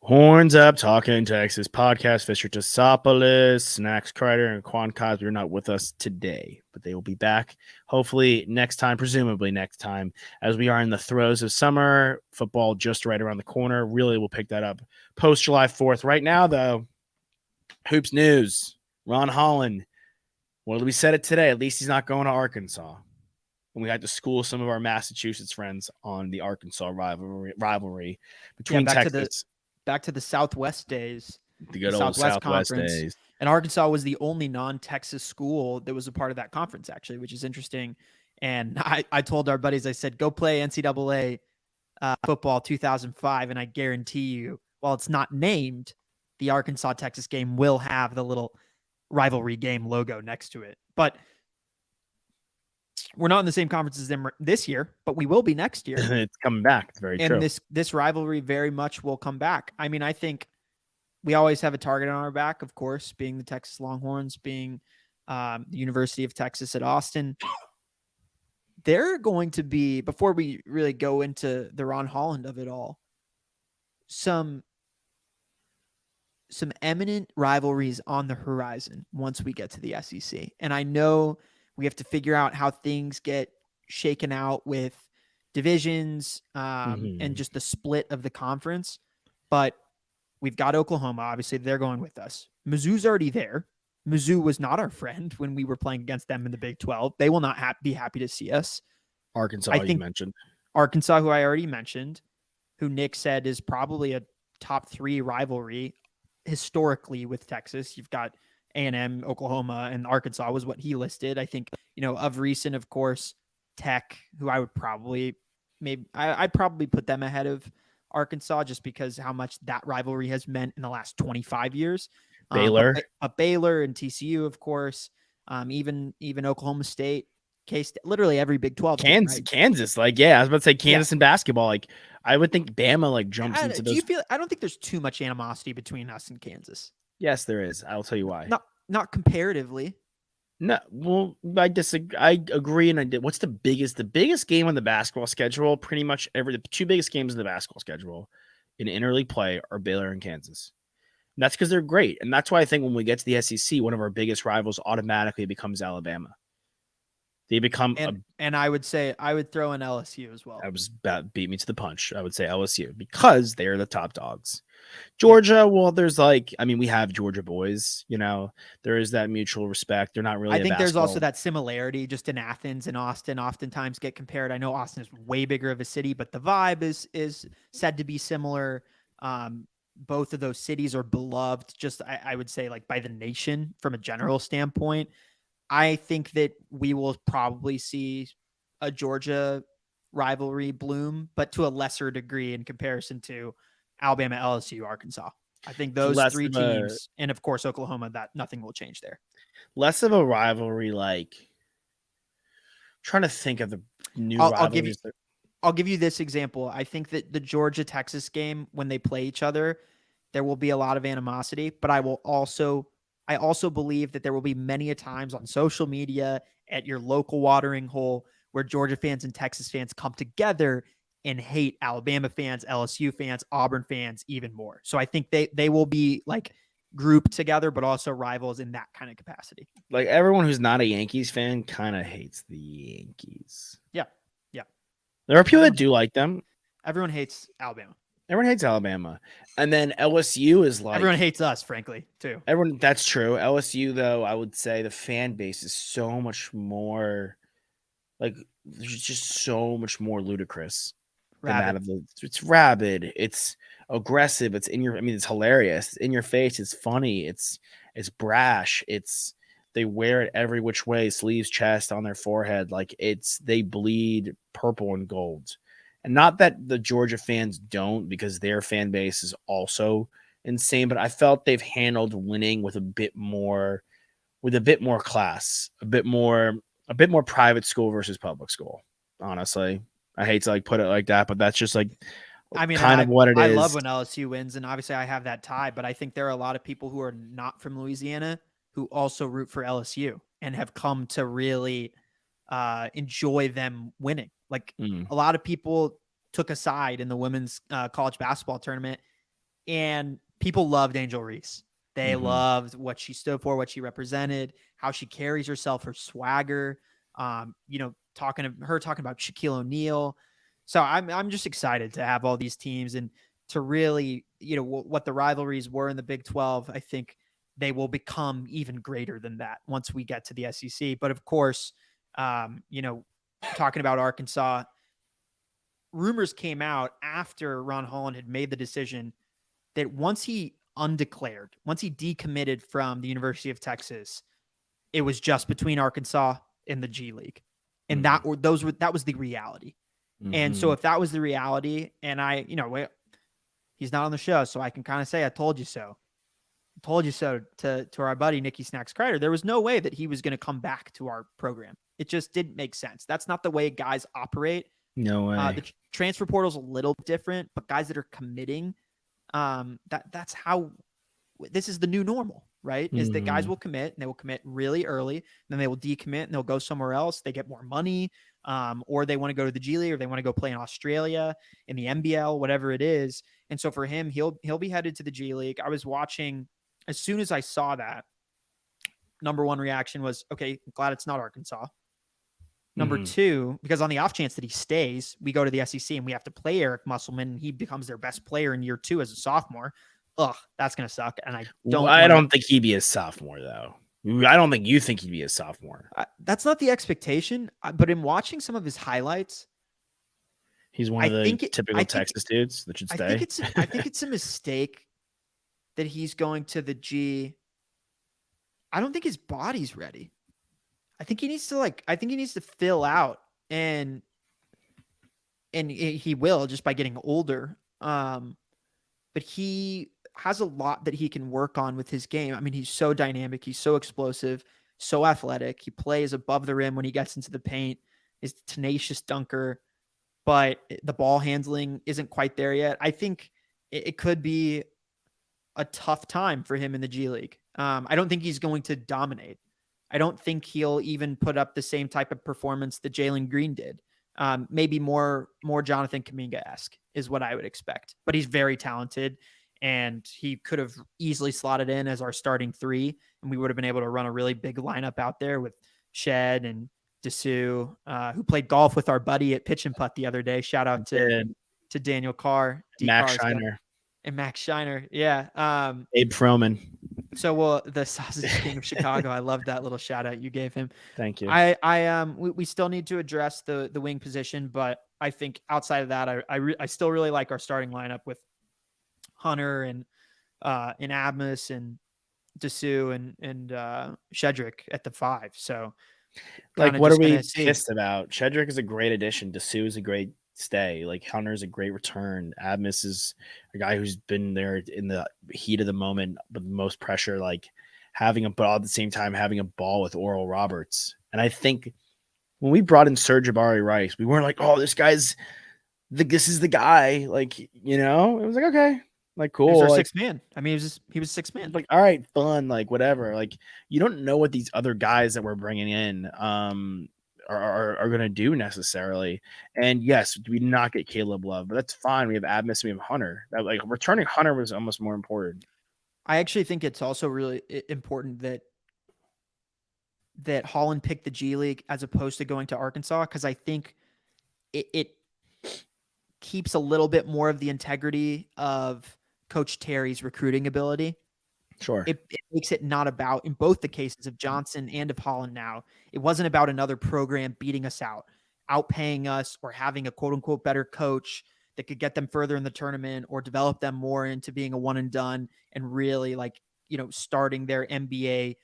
Horns Up, Talking Texas podcast. Fisher Tosopoulos, Snacks Kreider, and Quan Cosby are not with us today, but they will be back hopefully next time, presumably next time, as we are in the throes of summer. Football just right around the corner. Really, we'll pick that up post July 4th. Right now, though, Hoops News. Ron Holland. Well, we said it today. At least he's not going to Arkansas. And we had to school some of our Massachusetts friends on the Arkansas rivalry between Texas. Back to the Southwest days, the good old Southwest days. And Arkansas was the only non-Texas school that was a part of that conference, actually, which is interesting. And I told our buddies, I said, go play NCAA football 2005, and I guarantee you, while it's not named, the Arkansas-Texas game will have the little rivalry game logo next to it. But we're not in the same conference as them this year, but we will be next year. It's coming back. It's very true. And this rivalry very much will come back. I mean, I think we always have a target on our back, of course, being the Texas Longhorns, being the University of Texas at Austin. They're going to be, before we really go into the Ron Holland of it all, some eminent rivalries on the horizon once we get to the SEC. And I know we have to figure out how things get shaken out with divisions and just the split of the conference. But we've got Oklahoma. Obviously, they're going with us. Mizzou's already there. Mizzou was not our friend when we were playing against them in the Big 12. They will not be happy to see us. Arkansas, you mentioned. Arkansas, who I already mentioned, who Nick said is probably a top 3 rivalry historically with Texas. You've got A&M, Oklahoma, and Arkansas was what he listed. I think, of recent, of course, Tech, who I would probably I'd probably put them ahead of Arkansas just because how much that rivalry has meant in the last 25 years. Baylor. Baylor and TCU, of course, even Oklahoma State, K-State, literally every Big 12. Kansas. I was about to say Kansas in basketball. I would think Bama jumps into those. I don't think there's too much animosity between us and Kansas. Yes, there is. I'll tell you why. Not comparatively. No, well, I disagree. I agree, and I did. What's the biggest game on the basketball schedule? Pretty much the 2 biggest games in the basketball schedule in interleague play are Baylor and Kansas. And that's because they're great, and that's why I think when we get to the SEC, one of our biggest rivals automatically becomes Alabama. They become and I would say I would throw in LSU as well. I was about beat me to the punch. I would say LSU because they are the top dogs. Georgia, well, there's we have Georgia boys, there is that mutual respect. They're not really. I think there's also that similarity just in Athens and Austin oftentimes get compared. I know Austin is way bigger of a city, but the vibe is said to be similar. Both of those cities are beloved, just I would say by the nation from a general standpoint. I think that we will probably see a Georgia rivalry bloom, but to a lesser degree in comparison to Alabama, LSU, Arkansas. I think those 3 teams, and of course Oklahoma, that nothing will change there. Less of a rivalry, trying to think of the new rivalries. I'll give you this example. I think that the Georgia-Texas game, when they play each other, there will be a lot of animosity, but I also believe that there will be many a times on social media at your local watering hole where Georgia fans and Texas fans come together and hate Alabama fans, LSU fans, Auburn fans even more. So I think they will be grouped together, but also rivals in that kind of capacity. Everyone who's not a Yankees fan kind of hates the Yankees. Yeah. There are people that do like them. Everyone hates Alabama. Everyone hates Alabama. And then LSU is everyone hates us, frankly, too. That's true. LSU, though, I would say the fan base is so much more there's just so much more ludicrous. It's rabid. It's aggressive. It's it's hilarious. It's in your face. It's funny. It's brash. They wear it every which way, sleeves, chest, on their forehead. They bleed purple and gold. And not that the Georgia fans don't, because their fan base is also insane, but I felt they've handled winning with a bit more class, a bit more private school versus public school. Honestly, I hate to put it like that, but that's just what it is. I love when LSU wins, and obviously I have that tie, but I think there are a lot of people who are not from Louisiana who also root for LSU and have come to really enjoy them winning. A lot of people took a side in the women's college basketball tournament And people loved Angel Reese. They Mm-hmm. loved what she stood for, what she represented, how she carries herself, her swagger. Talking about Shaquille O'Neal. So I'm just excited to have all these teams and to really, what the rivalries were in the Big 12. I think they will become even greater than that once we get to the SEC. But of course, talking about Arkansas, rumors came out after Ron Holland had made the decision that once he decommitted from the University of Texas, it was just between Arkansas and the G League. And that was the reality. And so if that was the reality, and he's not on the show, so I can kind of say, I told you so. I told you so to our buddy, Nicky Snacks Kreider. There was no way that he was going to come back to our program. It just didn't make sense. That's not the way guys operate. No way. The transfer portal is a little different, but guys that are committing, that's how this is the new normal, right? Is that guys will commit and they will commit really early, and then they will decommit and they'll go somewhere else. They get more money, or they want to go to the G League, or they want to go play in Australia, in the NBL, whatever it is. And so for him, he'll be headed to the G League. I was watching as soon as I saw that. Number one reaction was, okay, I'm glad it's not Arkansas. Number two, because on the off chance that he stays, we go to the SEC and we have to play Eric Musselman, and he becomes their best player in year 2 as a sophomore. Ugh, that's going to suck. And I don't think he'd be a sophomore, though. I don't think you think he'd be a sophomore. That's not the expectation. But in watching some of his highlights, he's one of the typical Texas dudes that should stay. I think it's a mistake that he's going to the G. I don't think his body's ready. I think he needs to fill out, and he will just by getting older. But he has a lot that he can work on with his game. I mean, he's so dynamic. He's so explosive, so athletic. He plays above the rim when he gets into the paint. He's a tenacious dunker, but the ball handling isn't quite there yet. I think it could be a tough time for him in the G League. I don't think he's going to dominate. I don't think he'll even put up the same type of performance that Jalen Green did. Maybe more Jonathan Kuminga-esque is what I would expect. But he's very talented, and he could have easily slotted in as our starting 3, and we would have been able to run a really big lineup out there with Shed and Dessou, who played golf with our buddy at Pitch and Putt the other day. Shout out to Daniel Carr. Max Shiner. And Max Shiner. Yeah. Abe Froman. So the Sausage King of Chicago. I love that little shout out you gave him. Thank you. We still need to address the wing position, but I think outside of that, I still really like our starting lineup with Hunter and Admus and Dessou and Shedrick at the 5. So what are we pissed about? Shedrick is a great addition. Dessou is a great stay. Hunter is a great return. Admus is a guy who's been there in the heat of the moment, but the most pressure, but all at the same time having a ball with Oral Roberts. And I think when we brought in Serge Jabari Rice, we weren't like, oh, this is the guy. It was okay. Cool. He was our 6th man. I mean, he was 6th man. All right, fun, whatever. You don't know what these other guys that we're bringing in are going to do necessarily. And yes, we did not get Caleb Love, but that's fine. We have Admus, we have Hunter. Returning Hunter was almost more important. I actually think it's also really important that Holland picked the G League as opposed to going to Arkansas, because I think it keeps a little bit more of the integrity of Coach Terry's recruiting ability. Sure. It makes it not about, in both the cases of Johnson and of Holland now, it wasn't about another program beating us outpaying us, or having a quote unquote better coach that could get them further in the tournament or develop them more into being a one and done and really starting their NBA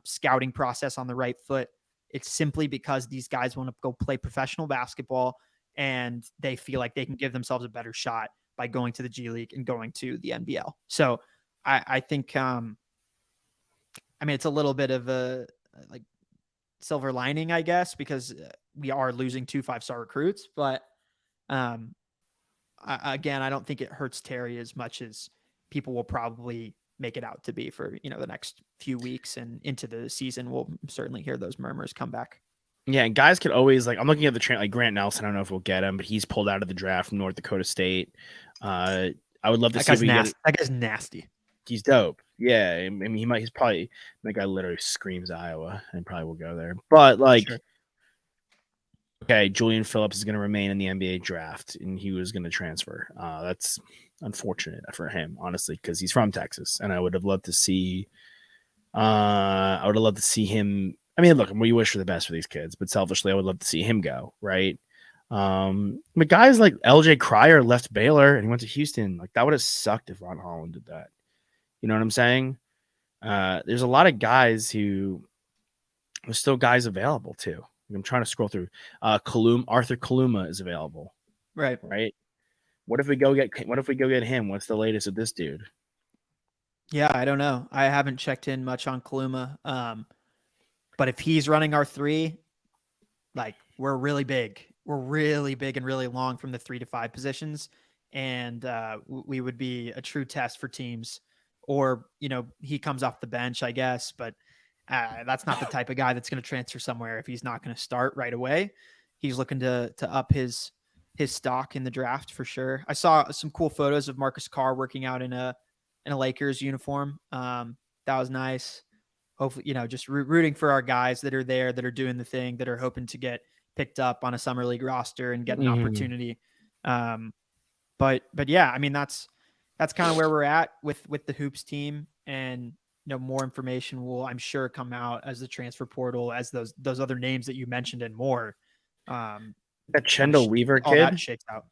scouting process on the right foot. It's simply because these guys want to go play professional basketball, and they feel like they can give themselves a better shot by going to the G League and going to the NBL. So I think, it's a little bit of a silver lining, I guess, because we are losing 2 5-star recruits. But again, I don't think it hurts Terry as much as people will probably make it out to be for, the next few weeks and into the season. We'll certainly hear those murmurs come back. Yeah, and guys could always, I'm looking at the train, Grant Nelson, I don't know if we'll get him, but he's pulled out of the draft from North Dakota State. I would love to That see if guy's we get it. nasty. That guy's nasty. He's dope. Yeah, I mean, he's probably that guy literally screams Iowa and probably will go there. But like, Sure. okay, Julian Phillips is going to remain in the NBA draft, and he was going to transfer. That's unfortunate for him, honestly, because he's from Texas, and I would have loved to see. I would have loved to see him. I mean, look, we wish for the best for these kids, but selfishly, I would love to see him go. Right. But guys like LJ Cryer left Baylor and he went to Houston. Like that would have sucked if Ron Holland did that. You know what I'm saying? There's a lot of guys who there's still guys available too. I'm trying to scroll through. Arthur Kaluma is available. Right. Right. What if we go get him? What's the latest with this dude? Yeah, I don't know. I haven't checked in much on Kaluma. But if he's running our 3, like we're really big. We're really big and really long from the 3 to 5 positions. And we would be a true test for teams. Or, he comes off the bench, I guess. But that's not the type of guy that's going to transfer somewhere if he's not going to start right away. He's looking to up his stock in the draft for sure. I saw some cool photos of Marcus Carr working out in a Lakers uniform. That was nice. Hopefully, just rooting for our guys that are there, that are doing the thing, that are hoping to get picked up on a summer league roster and get an opportunity. But yeah, I mean, that's kind of where we're at with the hoops team, and more information will, I'm sure, come out as the transfer portal, as those other names that you mentioned and more. That Chendall Weaver all kid that shakes out.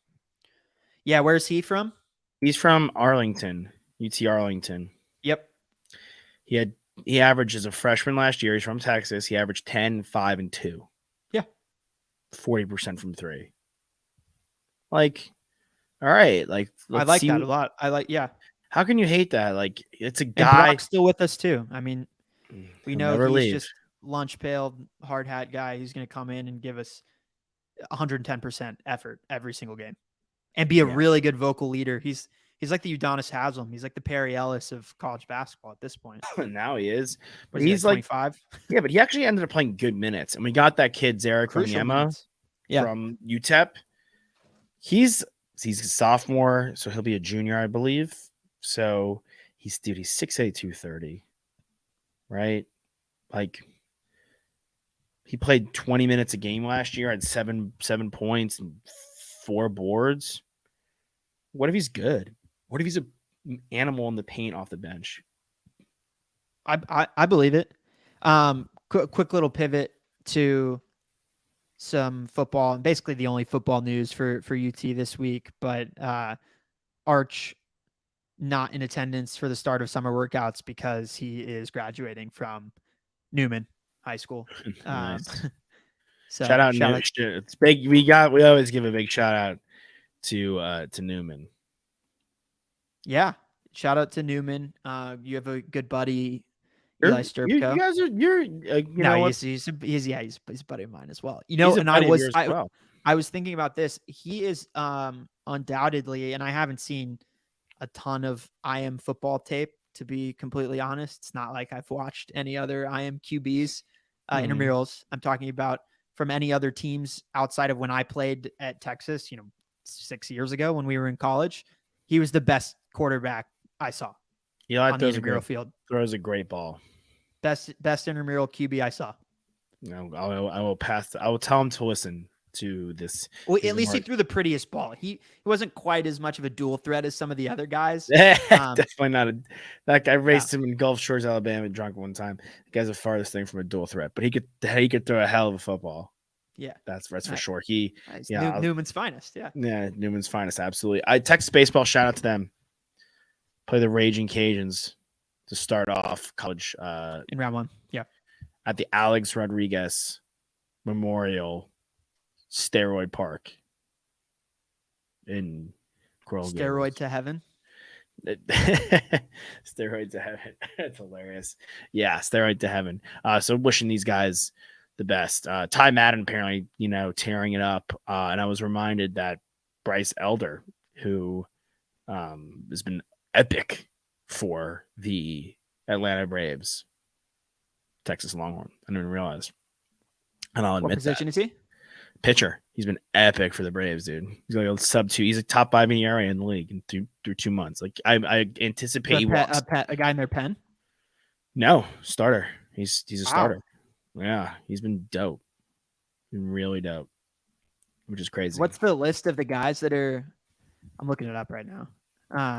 Yeah, where's he from? He's from Arlington, UT Arlington. Yep. He averaged as a freshman last year. He's from Texas. He averaged 10, 5, and 2. Yeah. 40% from 3. Like, all right. Like, I like that a lot. Yeah. How can you hate that? Like, it's a guy. And Brock's still with us too. I mean, we know he's just lunch pail, hard hat guy. He's going to come in and give us 110% effort every single game and be a really good vocal leader. He's like the Udonis Haslem. He's like the Perry Ellis of college basketball at this point. Now he is. But he's like 25. Yeah, but he actually ended up playing good minutes. And we got that kid, Zarek Onyema from UTEP. He's a sophomore, so he'll be a junior, I believe. So he's 6'8", 230. Right? Like, he played 20 minutes a game last year, had 7 points and 4 boards. What if he's good? What if he's an animal in the paint off the bench? I believe it. Quick little pivot to some football, and basically the only football news for UT this week. But Arch not in attendance for the start of summer workouts because he is graduating from Newman High School. Nice. So shout out. It's big. We always give a big shout out to Newman. Yeah, shout out to Newman. You have a good buddy, Eli Sturpko. You guys are. He's a buddy of mine as well. I was thinking about this. He is undoubtedly, and I haven't seen a ton of IM football tape, to be completely honest. It's not like I've watched any other IM QBs, intramurals. I'm talking about from any other teams outside of when I played at Texas, 6 years ago when we were in college. He was the best quarterback I saw on the intramural field. Throws a great ball. Best intramural QB I saw. No, I will pass. I will tell him to listen to this. Well, at least he threw the prettiest ball. He wasn't quite as much of a dual threat as some of the other guys. Definitely not. That guy raced him in Gulf Shores, Alabama, drunk one time. The guy's the farthest thing from a dual threat, but he could throw a hell of a football. Yeah, that's for sure. Newman's finest. Yeah, Newman's finest. Absolutely. Texas baseball. Shout out to them. Play the Raging Cajuns to start off college in round 1. Yeah, at the Alex Rodriguez Memorial Steroid Park in Coral Gables. Steroid to heaven. Steroid to heaven. That's hilarious. Yeah, steroid to heaven. So wishing these guys the best. Ty Madden apparently, tearing it up. And I was reminded that Bryce Elder, who has been epic for the Atlanta Braves, Texas Longhorn. I didn't even realize. And I'll admit what position is he? pitcher. He's been epic for the Braves, dude. He's like a sub-2. He's a top 5 in ERA in the league through 2 months. Like I anticipate he walks. A guy in their pen. No, starter. He's a Wow. starter. Yeah, he's been dope. Been really dope, which is crazy. What's the list of the guys that are? I'm looking it up right now.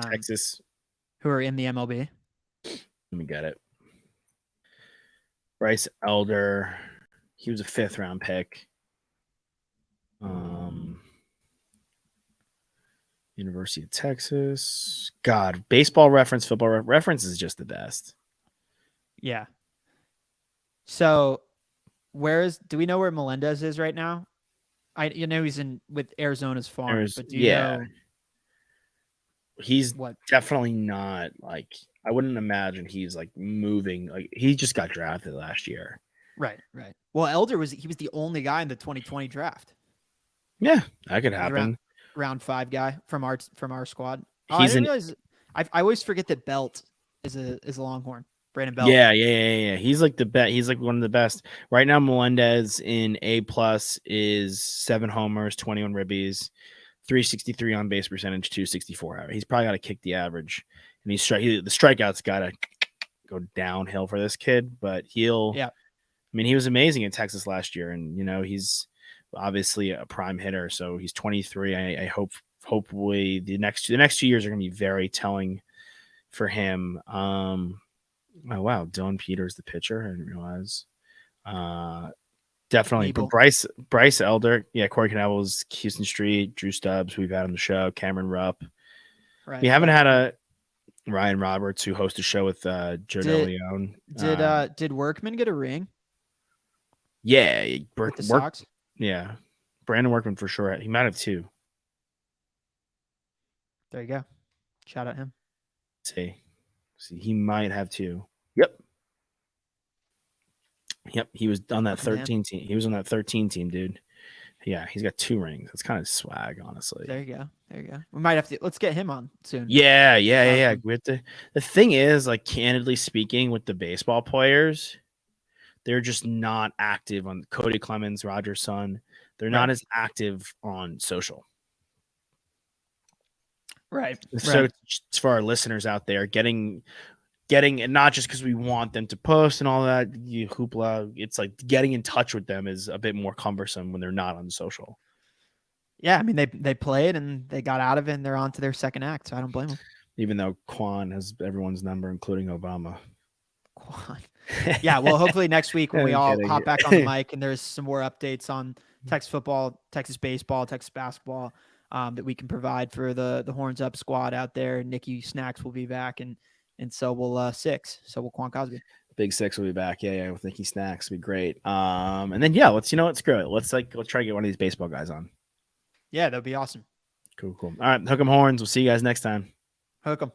Texas, who are in the MLB? Let me get it. Bryce Elder. He was a 5th round pick. University of Texas. God, Baseball Reference, Football Reference is just the best. Yeah. So, do we know where Melendez is right now? He's in with Arizona's farm, but do you know? He's definitely not like, I wouldn't imagine he's like moving. Like he just got drafted last year. Right. Well, Elder was the only guy in the 2020 draft. Yeah, that could happen. Round 5 guy from our squad. Oh, I didn't realize. I always forget that Belt is a Longhorn. Brandon Belt. Yeah. He's like the best. He's like one of the best right now. Melendez in A+ is 7 homers, 21 ribbies, 363 on base percentage, 264. He's probably got to kick the average, and the strikeouts got to go downhill for this kid. But I mean, he was amazing in Texas last year, and he's obviously a prime hitter. So he's 23. I hopefully the next 2 years are going to be very telling for him. Oh wow, Dylan Peters, the pitcher. I didn't realize. Definitely, but Bryce Elder, Corey Knebels, Houston Street, Drew Stubbs, we've had on the show, Cameron Rupp. We haven't had a Ryan Roberts who hosts a show with Joe DeLeon. Did Workman get a ring? Yeah, with the Sox. Yeah, Brandon Workman for sure. He might have 2. There you go. Shout out him. See, he might have 2. Yep, he was on that 13 team. He was on that 13 team, dude. Yeah, he's got 2 rings. That's kind of swag, honestly. There you go. We might have to. Let's get him on soon. Yeah. The thing is, like, candidly speaking, with the baseball players, they're just not active on Cody Clemens, Roger's son. They're not as active on social. Right. So for our listeners out there, getting and not just because we want them to post and all that hoopla, it's like getting in touch with them is a bit more cumbersome when they're not on social. Yeah, I mean they played and they got out of it and they're on to their second act, so I don't blame them. Even though Quan has everyone's number, including Obama. Quan. Yeah, well, hopefully next week when we all hop back on the mic and there's some more updates on Texas football, Texas baseball, Texas basketball that we can provide for the Horns Up squad out there. Nikki Snacks will be back and so will 6. So will Quan Cosby. Big 6 will be back. Yeah, with Nikki Snacks. It'll be great. And then let's screw it. Let's try to get one of these baseball guys on. Yeah, that'd be awesome. Cool. All right, hook 'em horns. We'll see you guys next time. Hook 'em.